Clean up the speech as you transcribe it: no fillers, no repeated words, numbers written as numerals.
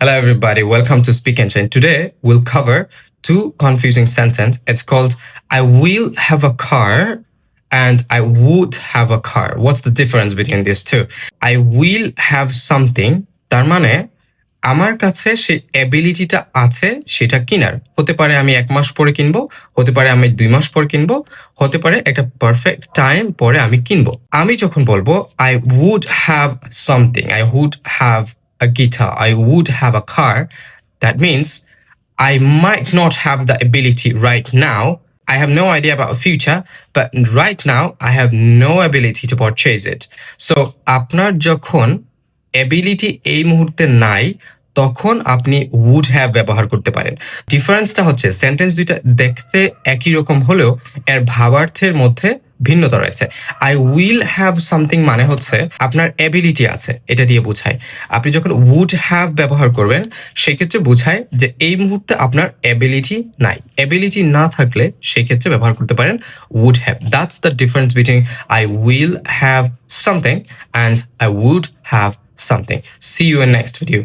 Hello, everybody. Welcome to Speak Engine. Today, we'll cover two confusing sentences. It's called I will have a car and I would have a car. What's the difference between these two? I will have something তার মানে আমার কাছে সেই অ্যাবিলিটিটা আছে সেটা কিনার। হতে পারে আমি 1 মাস পরে কিনবো, হতে পারে আমি 2 মাস পর কিনবো, হতে পারে একটা পারফেক্ট টাইম পরে আমি কিনবো। আমি যখন বলবো I would have something, I would have a guitar, I would have a car, that means I might not have the ability right now. I have no idea about the future, but right now I have no ability to purchase it. So আপনার যখন ability এই মুহূর্তে নাই তখন আপনি would have ব্যবহার করতে পারেন। ডিফারেন্সটা হচ্ছে সেন্টেন্স দুইটা দেখতে একই রকম হলেও এর ভাবার্থের মধ্যে ভিন্নতা রয়েছে। আই উইল হ্যাভ সামথিং মানে হচ্ছে আপনার এবিলিটি আছে, এটা দিয়ে বোঝায়। আপনি যখন উড হ্যাভ ব্যবহার করবেন সেক্ষেত্রে বোঝায় যে এই মুহূর্তে আপনার এবিলিটি নাই। এবিলিটি না থাকলে সেক্ষেত্রে ব্যবহার করতে পারেন would have. That's the difference between I will have something and I would have something. See you in next video.